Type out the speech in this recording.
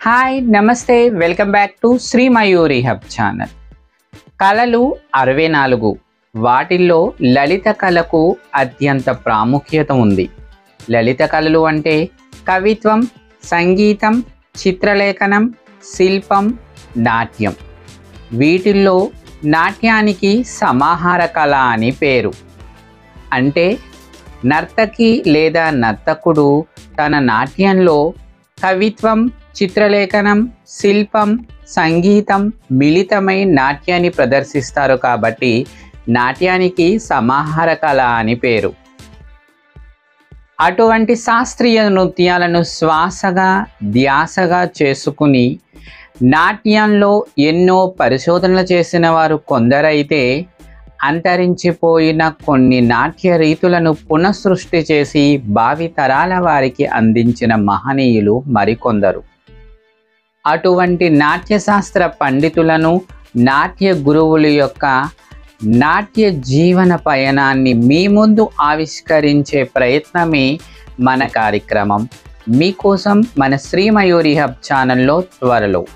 Hi namaste welcome back to Sri Mayuri hub channel. కళలు 64. వాటిల్లో లలిత కళకు అత్యంత ప్రాముఖ్యత ఉంది. లలిత కళలు అంటే కవిత్వం, సంగీతం, చిత్రలేఖనం, శిల్పం, నాట్యం. వీటిల్లో నాట్యానికి సమాహార కళ అని పేరు. అంటే నర్తకి లేదా నర్తకుడు తన నాట్యంలో కవిత్వం, చిత్రలేఖనం, శిల్పం, సంగీతం మిళితమై నాట్యాన్ని ప్రదర్శిస్తారు కాబట్టి నాట్యానికి సమాహార కళ అని పేరు. అటువంటి శాస్త్రీయ నృత్యాలను శ్వాసగా ధ్యాసగా చేసుకుని నాట్యంలో ఎన్నో పరిశోధనలు చేసిన వారు కొందరైతే అంతరించిపోయిన కొన్ని నాట్య రీతులను పునఃసృష్టి చేసి భావితరాల వారికి అందించిన మహనీయులు మరికొందరు. అటువంటి నాట్యశాస్త్ర పండితులను, నాట్య గురువుల యొక్క నాట్య జీవన పయనాన్ని మీ ముందు ఆవిష్కరించే ప్రయత్నమే మన కార్యక్రమం. మీకోసం మన శ్రీ మయూరి హబ్ ఛానల్లో త్వరలో.